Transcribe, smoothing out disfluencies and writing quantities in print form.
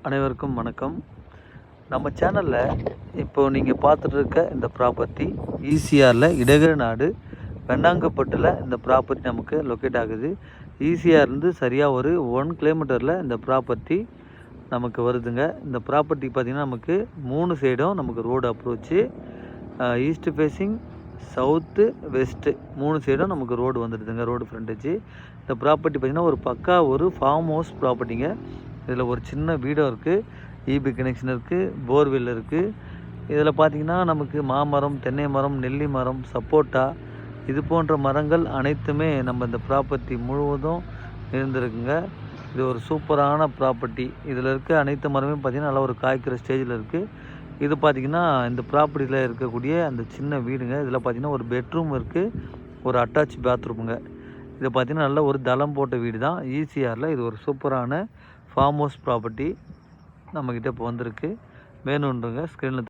அனைவருக்கும் வணக்கம். நம்ம சேனலில் இப்போது நீங்கள் பார்த்துட்டு இருக்க இந்த ப்ராப்பர்ட்டி ஈசிஆரில் இடகர நாடு வெண்ணாங்கப்பட்டில் இந்த ப்ராப்பர்ட்டி நமக்கு லொக்கேட் ஆகுது. ஈசிஆர்லேருந்து சரியாக ஒரு 1 கிலோமீட்டரில் இந்த ப்ராப்பர்ட்டி நமக்கு வருதுங்க. இந்த ப்ராப்பர்ட்டி பார்த்திங்கன்னா நமக்கு 3 சைடும் நமக்கு road approach, east facing, south, west 3 சைடும் நமக்கு ரோடு வந்துடுதுங்க. Road frontage. இந்த ப்ராப்பர்ட்டி பார்த்திங்கன்னா ஒரு பக்கா ஒரு ஃபார்ம் ஹவுஸ் ப்ராப்பர்ட்டிங்க. இதில் ஒரு சின்ன வீடும் இருக்குது, இபி கனெக்ஷன் இருக்குது, போர்வெல் இருக்குது. இதில் பார்த்திங்கன்னா நமக்கு மாமரம், தென்னை மரம், நெல்லி மரம், சப்போட்டா இது போன்ற மரங்கள் அனைத்துமே நம்ம இந்த ப்ராப்பர்ட்டி முழுவதும் இருந்திருக்குங்க. இது ஒரு சூப்பரான ப்ராப்பர்ட்டி. இதில் இருக்க அனைத்து மரமே பார்த்திங்கன்னா நல்லா ஒரு காய்க்கிற ஸ்டேஜில் இருக்குது. இது பார்த்திங்கன்னா இந்த ப்ராப்பர்ட்டியில் இருக்கக்கூடிய அந்த சின்ன வீடுங்க. இதில் பார்த்திங்கன்னா ஒரு பெட்ரூம் இருக்குது, ஒரு அட்டாச் பாத்ரூமுங்க. இது பார்த்திங்கன்னா நல்ல ஒரு தளம் போட்ட வீடு தான். ஈசிஆரில் இது ஒரு சூப்பரான ஃபார்ம் ஹவுஸ் ப்ராப்பர்ட்டி நம்மக்கிட்ட இப்போ வந்திருக்கு. வேணுன்றவங்க ஸ்க்ரீனில்